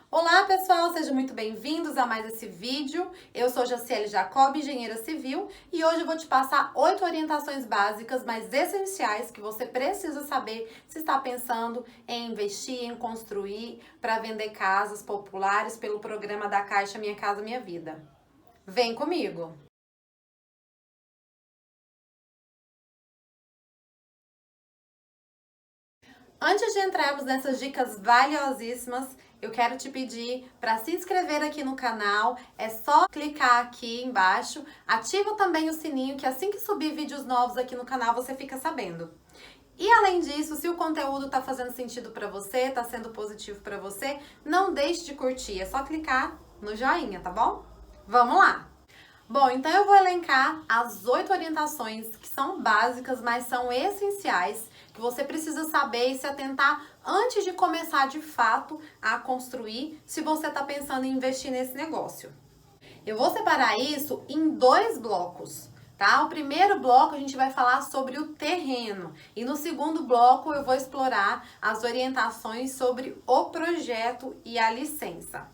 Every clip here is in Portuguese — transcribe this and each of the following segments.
Olá pessoal, sejam muito bem-vindos a mais esse vídeo. Eu sou Jaciele Jacob, engenheira civil, e hoje eu vou te passar 8 orientações básicas, mas essenciais, que você precisa saber se está pensando em investir, em construir, para vender casas populares pelo programa da Caixa Minha Casa Minha Vida. Vem comigo! Antes de entrarmos nessas dicas valiosíssimas, eu quero te pedir para se inscrever aqui no canal. É só clicar aqui embaixo, ativa também o sininho que assim que subir vídeos novos aqui no canal você fica sabendo. E além disso, se o conteúdo está fazendo sentido para você, está sendo positivo para você, não deixe de curtir, é só clicar no joinha, tá bom? Vamos lá! Bom, então eu vou elencar as 8 orientações que são básicas, mas são essenciais, que você precisa saber e se atentar antes de começar de fato a construir, se você está pensando em investir nesse negócio. Eu vou separar isso em 2 blocos, tá? O primeiro bloco a gente vai falar sobre o terreno e no segundo bloco eu vou explorar as orientações sobre o projeto e a licença.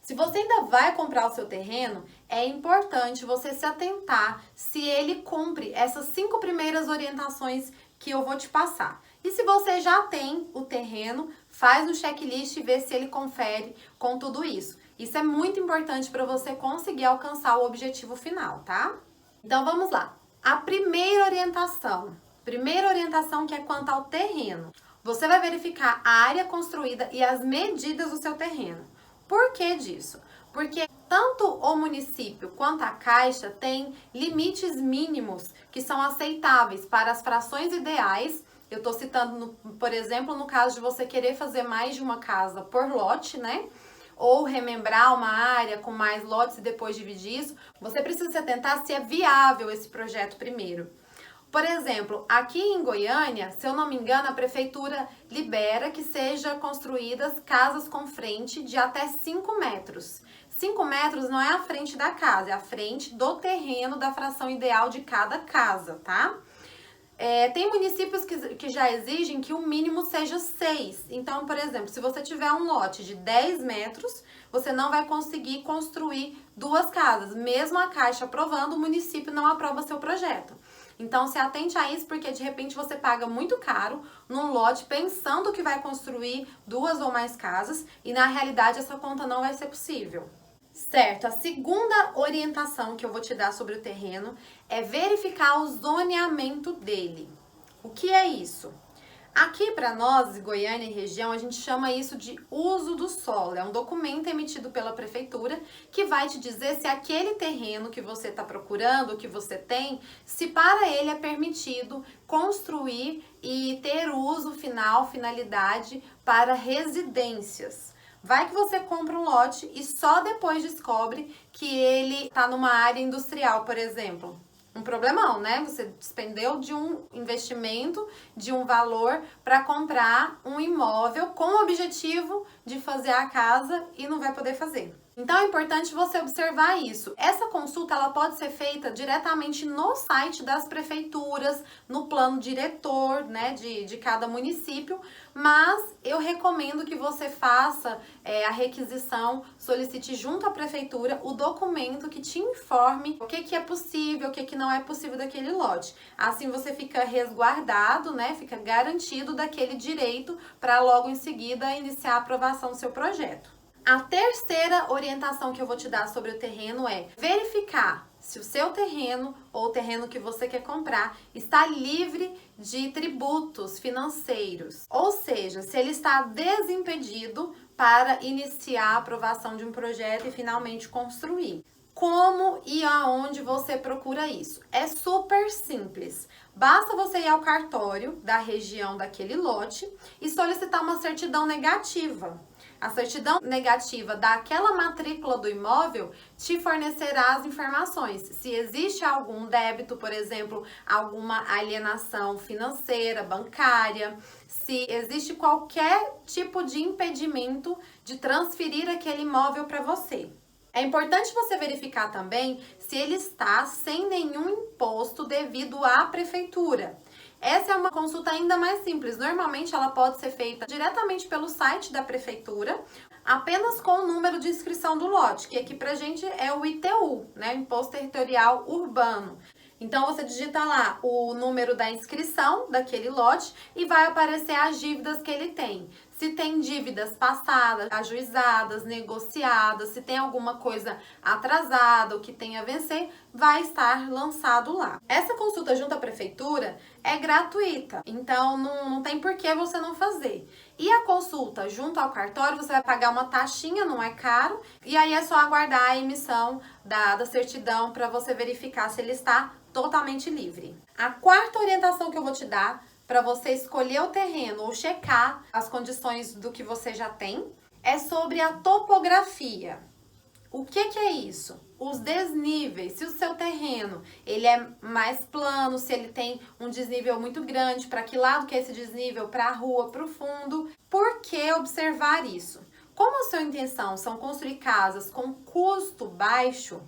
Se você ainda vai comprar o seu terreno, é importante você se atentar se ele cumpre essas 5 primeiras orientações que eu vou te passar. E se você já tem o terreno, faz um checklist e vê se ele confere com tudo isso. Isso é muito importante para você conseguir alcançar o objetivo final, tá? Então vamos lá. A primeira orientação que é quanto ao terreno. Você vai verificar a área construída e as medidas do seu terreno. Por que disso? Porque tanto o município quanto a Caixa têm limites mínimos que são aceitáveis para as frações ideais. Eu estou citando, por exemplo, no caso de você querer fazer mais de uma casa por lote, né? Ou remembrar uma área com mais lotes e depois dividir isso. Você precisa se atentar se é viável esse projeto primeiro. Por exemplo, aqui em Goiânia, se eu não me engano, a prefeitura libera que sejam construídas casas com frente de até 5 metros. 5 metros não é a frente da casa, é a frente do terreno da fração ideal de cada casa, tá? Tem municípios que já exigem que o mínimo seja 6. Então, por exemplo, se você tiver um lote de 10 metros, você não vai conseguir construir 2 casas. Mesmo a Caixa aprovando, o município não aprova seu projeto. Então, se atente a isso, porque de repente você paga muito caro num lote pensando que vai construir 2 ou mais casas e na realidade essa conta não vai ser possível. Certo, a segunda orientação que eu vou te dar sobre o terreno é verificar o zoneamento dele. O que é isso? Aqui para nós, Goiânia e região, a gente chama isso de uso do solo. É um documento emitido pela prefeitura que vai te dizer se aquele terreno que você está procurando, que você tem, se para ele é permitido construir e ter uso final, finalidade para residências. Vai que você compra um lote e só depois descobre que ele está numa área industrial, por exemplo. Um problemão, né? Você despendeu de um investimento, de um valor para comprar um imóvel com o objetivo de fazer a casa e não vai poder fazer. Então é importante você observar isso. Essa consulta ela pode ser feita diretamente no site das prefeituras, no plano diretor, né, de cada município, mas eu recomendo que você faça a requisição, solicite junto à prefeitura o documento que te informe o que é possível, o que não é possível daquele lote. Assim você fica resguardado, né, fica garantido daquele direito para logo em seguida iniciar a aprovação do seu projeto. A terceira orientação que eu vou te dar sobre o terreno é verificar se o seu terreno ou o terreno que você quer comprar está livre de tributos financeiros, ou seja, se ele está desimpedido para iniciar a aprovação de um projeto e finalmente construir. Como e aonde você procura isso? É super simples. Basta você ir ao cartório da região daquele lote e solicitar uma certidão negativa. A certidão negativa daquela matrícula do imóvel te fornecerá as informações. Se existe algum débito, por exemplo, alguma alienação financeira, bancária, se existe qualquer tipo de impedimento de transferir aquele imóvel para você. É importante você verificar também se ele está sem nenhum imposto devido à prefeitura. Essa é uma consulta ainda mais simples. Normalmente ela pode ser feita diretamente pelo site da prefeitura. apenas com o número de inscrição do lote, que aqui pra gente é o ITU, né? Imposto Territorial Urbano. Então, você digita lá o número da inscrição daquele lote e vai aparecer as dívidas que ele tem. Se tem dívidas passadas, ajuizadas, negociadas, se tem alguma coisa atrasada ou que tenha a vencer, vai estar lançado lá. Essa consulta junto à prefeitura é gratuita, então não tem por que você não fazer. E a consulta junto ao cartório, você vai pagar uma taxinha, não é caro, e aí é só aguardar a emissão da certidão para você verificar se ele está totalmente livre. A quarta orientação que eu vou te dar para você escolher o terreno ou checar as condições do que você já tem é sobre a topografia. O que é isso? Os desníveis. Se o seu terreno ele é mais plano, se ele tem um desnível muito grande, para que lado que é esse desnível? Para a rua, para o fundo. Por que observar isso? Como a sua intenção são construir casas com custo baixo,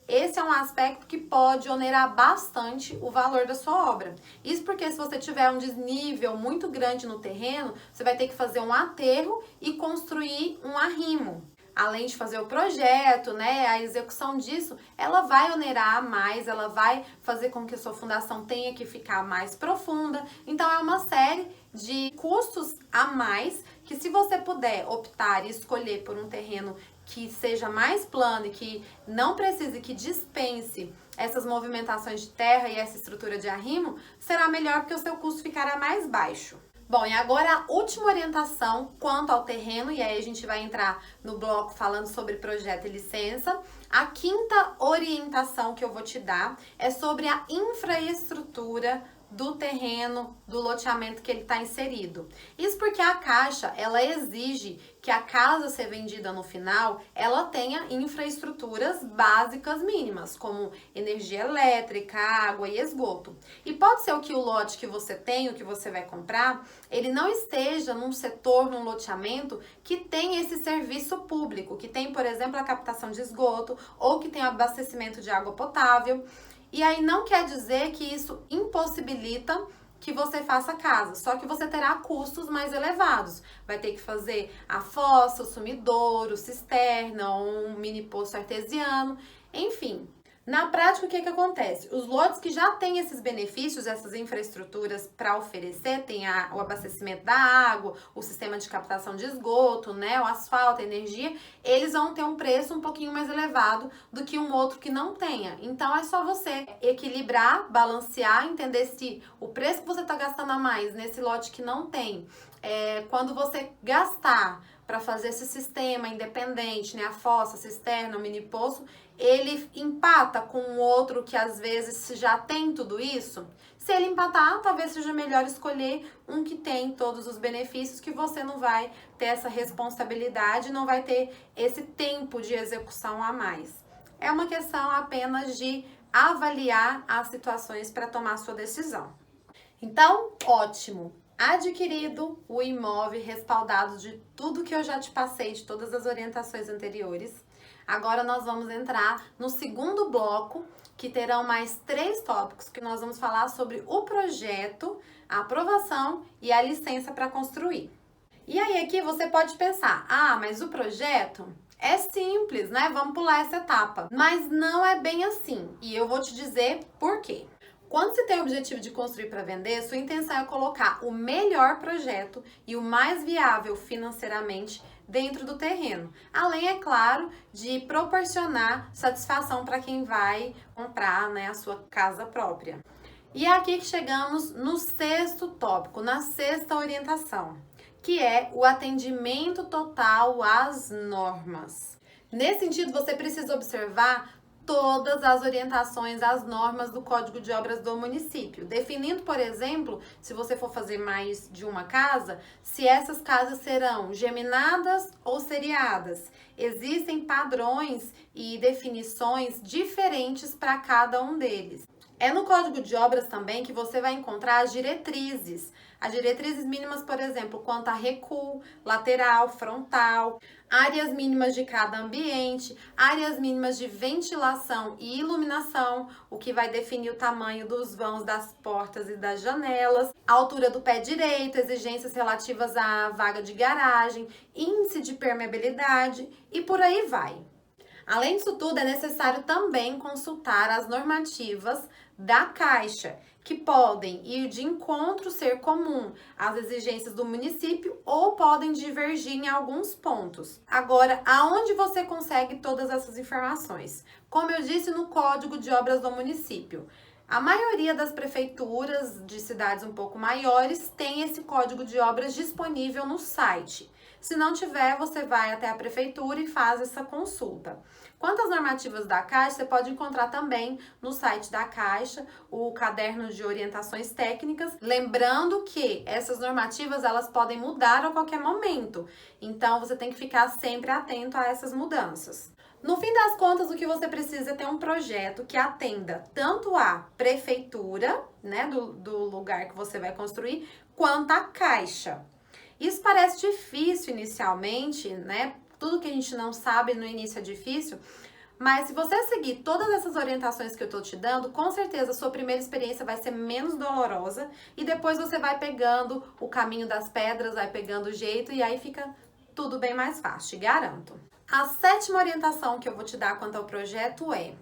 esse é um aspecto que pode onerar bastante o valor da sua obra. Isso porque se você tiver um desnível muito grande no terreno, você vai ter que fazer um aterro e construir um arrimo. Além de fazer o projeto, né, a execução disso, ela vai onerar mais, ela vai fazer com que a sua fundação tenha que ficar mais profunda. Então, é uma série de custos a mais que, se você puder optar e escolher por um terreno que seja mais plano e que não precise, que dispense essas movimentações de terra e essa estrutura de arrimo, será melhor porque o seu custo ficará mais baixo. Bom, e agora a última orientação quanto ao terreno, e aí a gente vai entrar no bloco falando sobre projeto e licença. A quinta orientação que eu vou te dar é sobre a infraestrutura do terreno, do loteamento que ele está inserido. Isso porque a Caixa, ela exige que a casa a ser vendida no final, ela tenha infraestruturas básicas mínimas, como energia elétrica, água e esgoto. E pode ser que o lote que você tem, o que você vai comprar, ele não esteja num setor, num loteamento que tem esse serviço público, que tem, por exemplo, a captação de esgoto ou que tem abastecimento de água potável. E aí não quer dizer que isso impossibilita que você faça casa, só que você terá custos mais elevados. Vai ter que fazer a fossa, o sumidouro, cisterna, um mini poço artesiano, enfim. Na prática, o que acontece? Os lotes que já têm esses benefícios, essas infraestruturas para oferecer, tem o abastecimento da água, o sistema de captação de esgoto, né, o asfalto, a energia, eles vão ter um preço um pouquinho mais elevado do que um outro que não tenha. Então, é só você equilibrar, balancear, entender se o preço que você está gastando a mais nesse lote que não tem, quando você gastar para fazer esse sistema independente, né, a fossa, a cisterna, o mini poço, ele empata com o outro que às vezes já tem tudo isso. Se ele empatar, talvez seja melhor escolher um que tem todos os benefícios, que você não vai ter essa responsabilidade, não vai ter esse tempo de execução a mais. É uma questão apenas de avaliar as situações para tomar a sua decisão. Então, ótimo! Adquirido o imóvel respaldado de tudo que eu já te passei, de todas as orientações anteriores, agora nós vamos entrar no segundo bloco, que terão mais 3 tópicos, que nós vamos falar sobre o projeto, a aprovação e a licença para construir. E aí aqui você pode pensar, mas o projeto é simples, né? Vamos pular essa etapa. Mas não é bem assim, e eu vou te dizer por quê. Quando você tem o objetivo de construir para vender, sua intenção é colocar o melhor projeto e o mais viável financeiramente dentro do terreno. Além, é claro, de proporcionar satisfação para quem vai comprar, né, a sua casa própria. E é aqui que chegamos no 6º tópico, na 6ª orientação, que é o atendimento total às normas. Nesse sentido, você precisa observar todas as orientações, as normas do Código de Obras do município, definindo, por exemplo, se você for fazer mais de uma casa, se essas casas serão geminadas ou seriadas. Existem padrões e definições diferentes para cada um deles. É no Código de Obras também que você vai encontrar as diretrizes. As diretrizes mínimas, por exemplo, quanto a recuo, lateral, frontal, áreas mínimas de cada ambiente, áreas mínimas de ventilação e iluminação, o que vai definir o tamanho dos vãos, das portas e das janelas, a altura do pé direito, exigências relativas à vaga de garagem, índice de permeabilidade e por aí vai. Além disso tudo, é necessário também consultar as normativas da Caixa, que podem ir de encontro ser comum às exigências do município ou podem divergir em alguns pontos. Agora, aonde você consegue todas essas informações? Como eu disse, no Código de Obras do município. A maioria das prefeituras de cidades um pouco maiores tem esse Código de Obras disponível no site. Se não tiver, você vai até a prefeitura e faz essa consulta. Quanto às normativas da Caixa, você pode encontrar também no site da Caixa o caderno de orientações técnicas, lembrando que essas normativas elas podem mudar a qualquer momento. Então você tem que ficar sempre atento a essas mudanças. No fim das contas, o que você precisa é ter um projeto que atenda tanto a prefeitura, né, do lugar que você vai construir, quanto a Caixa. Isso parece difícil inicialmente, né? Tudo que a gente não sabe no início é difícil, mas se você seguir todas essas orientações que eu tô te dando, com certeza a sua primeira experiência vai ser menos dolorosa e depois você vai pegando o caminho das pedras, vai pegando o jeito e aí fica tudo bem mais fácil, te garanto. A sétima orientação que eu vou te dar quanto ao projeto é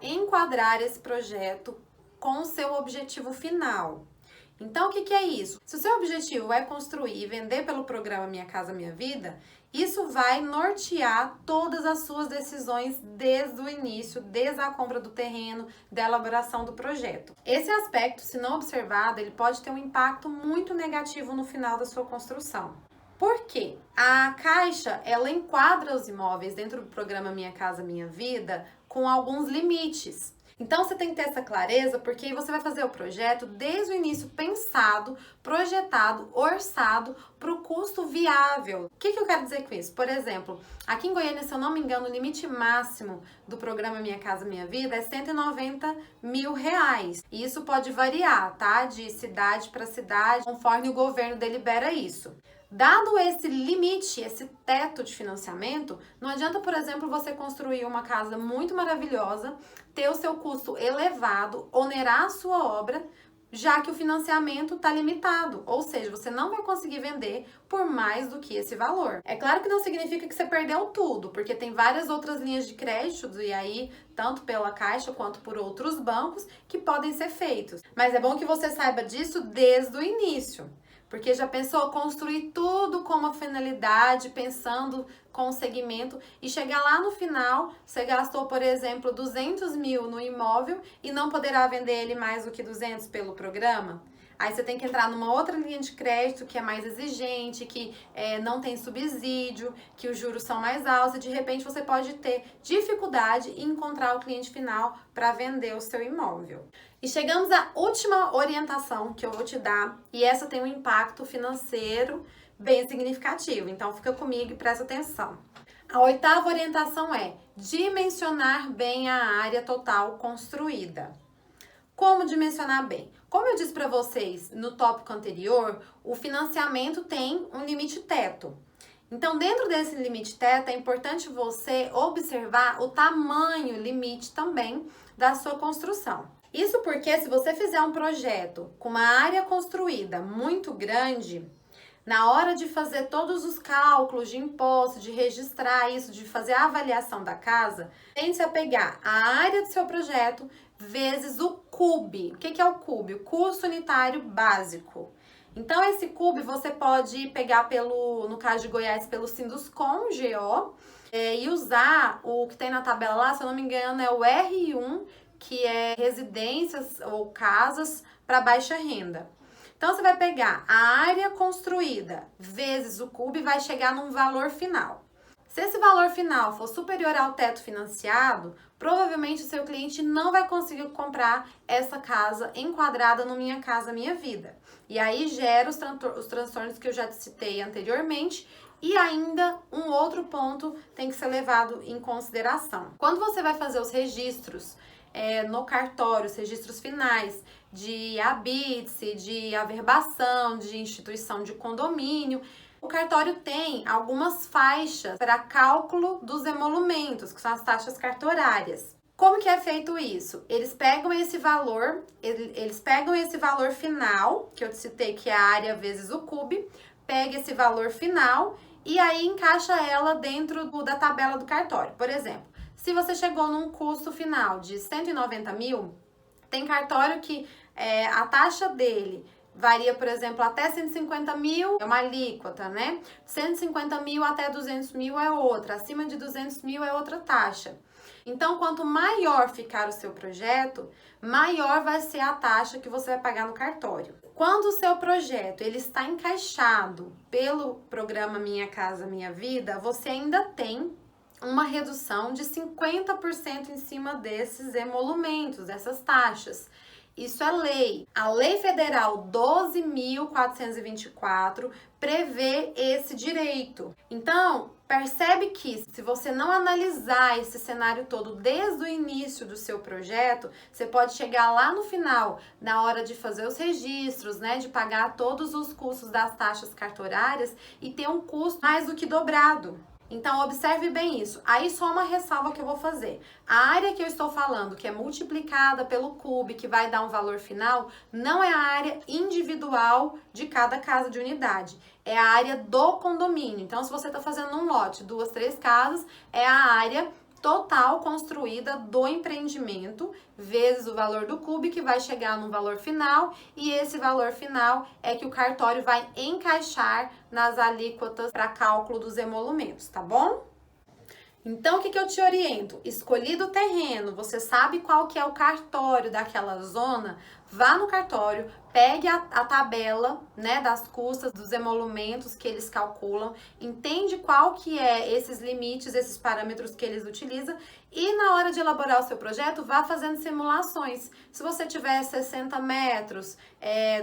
enquadrar esse projeto com o seu objetivo final. Então, o que é isso? Se o seu objetivo é construir e vender pelo programa Minha Casa Minha Vida, isso vai nortear todas as suas decisões desde o início, desde a compra do terreno, da elaboração do projeto. Esse aspecto, se não observado, ele pode ter um impacto muito negativo no final da sua construção. Por quê? A Caixa, ela enquadra os imóveis dentro do programa Minha Casa Minha Vida com alguns limites. Então, você tem que ter essa clareza, porque você vai fazer o projeto desde o início pensado, projetado, orçado para o custo viável. O que eu quero dizer com isso? Por exemplo, aqui em Goiânia, se eu não me engano, o limite máximo do programa Minha Casa Minha Vida é R$190 mil. E isso pode variar, tá? De cidade para cidade, conforme o governo delibera isso. Dado esse limite, esse teto de financiamento, não adianta, por exemplo, você construir uma casa muito maravilhosa, ter o seu custo elevado, onerar a sua obra, já que o financiamento está limitado, ou seja, você não vai conseguir vender por mais do que esse valor. É claro que não significa que você perdeu tudo, porque tem várias outras linhas de crédito, e aí, tanto pela Caixa quanto por outros bancos, que podem ser feitos. Mas é bom que você saiba disso desde o início. Porque já pensou construir tudo com uma finalidade, pensando com o segmento e chegar lá no final, você gastou, por exemplo, 200 mil no imóvel e não poderá vender ele mais do que 200 pelo programa? Aí você tem que entrar numa outra linha de crédito que é mais exigente, que não tem subsídio, que os juros são mais altos e de repente você pode ter dificuldade em encontrar o cliente final para vender o seu imóvel. E chegamos à última orientação que eu vou te dar e essa tem um impacto financeiro bem significativo, então fica comigo e presta atenção. A oitava orientação é dimensionar bem a área total construída. Como dimensionar bem? Como eu disse para vocês no tópico anterior, o financiamento tem um limite teto. Então, dentro desse limite teto, é importante você observar o tamanho limite também da sua construção. Isso porque se você fizer um projeto com uma área construída muito grande, na hora de fazer todos os cálculos de imposto, de registrar isso, de fazer a avaliação da casa, tente a pegar a área do seu projeto vezes o CUB. O que é o CUB? O custo unitário básico. Então, esse CUB você pode pegar no caso de Goiás, pelo Sinduscon, GO, e usar o que tem na tabela lá, se eu não me engano, é o R1, que é residências ou casas para baixa renda. Então, você vai pegar a área construída vezes o CUB e vai chegar num valor final. Se esse valor final for superior ao teto financiado, provavelmente o seu cliente não vai conseguir comprar essa casa enquadrada no Minha Casa Minha Vida. E aí gera os transtornos que eu já citei anteriormente. E ainda um outro ponto tem que ser levado em consideração. Quando você vai fazer os registros no cartório, os registros finais de habite-se, de averbação, de instituição de condomínio. O cartório tem algumas faixas para cálculo dos emolumentos, que são as taxas cartorárias. Como que é feito isso? Eles pegam esse valor final, que eu te citei que é a área vezes o CUB, pega esse valor final e aí encaixa ela dentro da tabela do cartório. Por exemplo, se você chegou num custo final de 190 mil, tem cartório que a taxa dele varia, por exemplo, até 150 mil é uma alíquota, né? 150 mil até 200 mil é outra, acima de 200 mil é outra taxa. Então, quanto maior ficar o seu projeto, maior vai ser a taxa que você vai pagar no cartório. Quando o seu projeto ele está encaixado pelo programa Minha Casa Minha Vida, você ainda tem uma redução de 50% em cima desses emolumentos, dessas taxas. Isso é lei. A Lei Federal 12.424 prevê esse direito. Então, percebe que se você não analisar esse cenário todo desde o início do seu projeto, você pode chegar lá no final, na hora de fazer os registros, né, de pagar todos os custos das taxas cartorárias e ter um custo mais do que dobrado. Então, observe bem isso. Aí, só uma ressalva que eu vou fazer. A área que eu estou falando, que é multiplicada pelo CUB, que vai dar um valor final, não é a área individual de cada casa de unidade. É a área do condomínio. Então, se você está fazendo um lote, 2, 3 casas, é a área total construída do empreendimento, vezes o valor do CUB, que vai chegar no valor final, e esse valor final é que o cartório vai encaixar nas alíquotas para cálculo dos emolumentos, tá bom? Então, o que eu te oriento? Escolhido o terreno, você sabe qual que é o cartório daquela zona, vá no cartório, pegue a tabela, né, das custas, dos emolumentos que eles calculam, entende qual que é esses limites, esses parâmetros que eles utilizam e na hora de elaborar o seu projeto, vá fazendo simulações. Se você tiver 60 metros,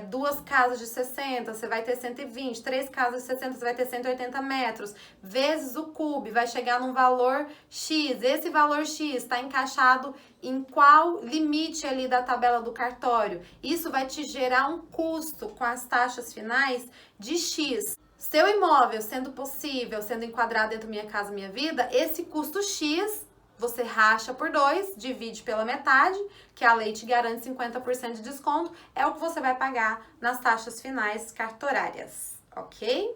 2 casas de 60, você vai ter 120, 3 casas de 60, você vai ter 180 metros, vezes o CUB, vai chegar num valor X. Esse valor X está encaixado em qual limite ali da tabela do cartório. Isso vai te gerar um custo com as taxas finais de X. Seu imóvel sendo possível, sendo enquadrado dentro do Minha Casa Minha Vida, esse custo X você racha por 2, divide pela metade, que a lei te garante 50% de desconto, é o que você vai pagar nas taxas finais cartorárias, ok?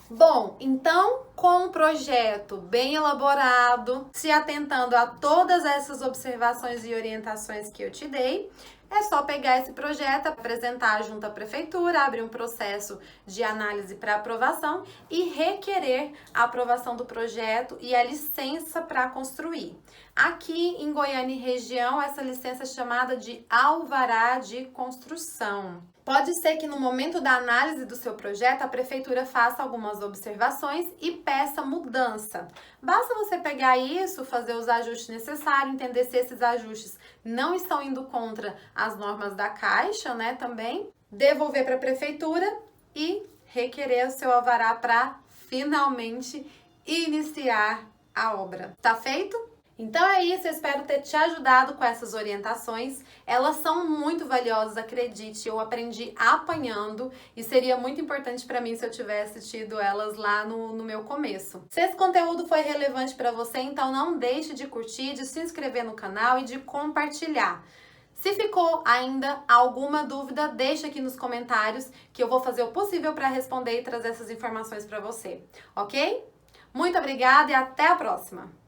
Bom, então, com um projeto bem elaborado, se atentando a todas essas observações e orientações que eu te dei, é só pegar esse projeto, apresentar junto à prefeitura, abrir um processo de análise para aprovação e requerer a aprovação do projeto e a licença para construir. Aqui em Goiânia e região, essa licença é chamada de alvará de construção. Pode ser que no momento da análise do seu projeto, a prefeitura faça algumas observações e peça mudança. Basta você pegar isso, fazer os ajustes necessários, entender se esses ajustes não estão indo contra as normas da Caixa, né, também, devolver para a prefeitura e requerer o seu alvará para finalmente iniciar a obra. Tá feito? Então é isso, eu espero ter te ajudado com essas orientações. Elas são muito valiosas, acredite, eu aprendi apanhando e seria muito importante para mim se eu tivesse tido elas lá no meu começo. Se esse conteúdo foi relevante para você, então não deixe de curtir, de se inscrever no canal e de compartilhar. Se ficou ainda alguma dúvida, deixa aqui nos comentários que eu vou fazer o possível para responder e trazer essas informações para você, ok? Muito obrigada e até a próxima!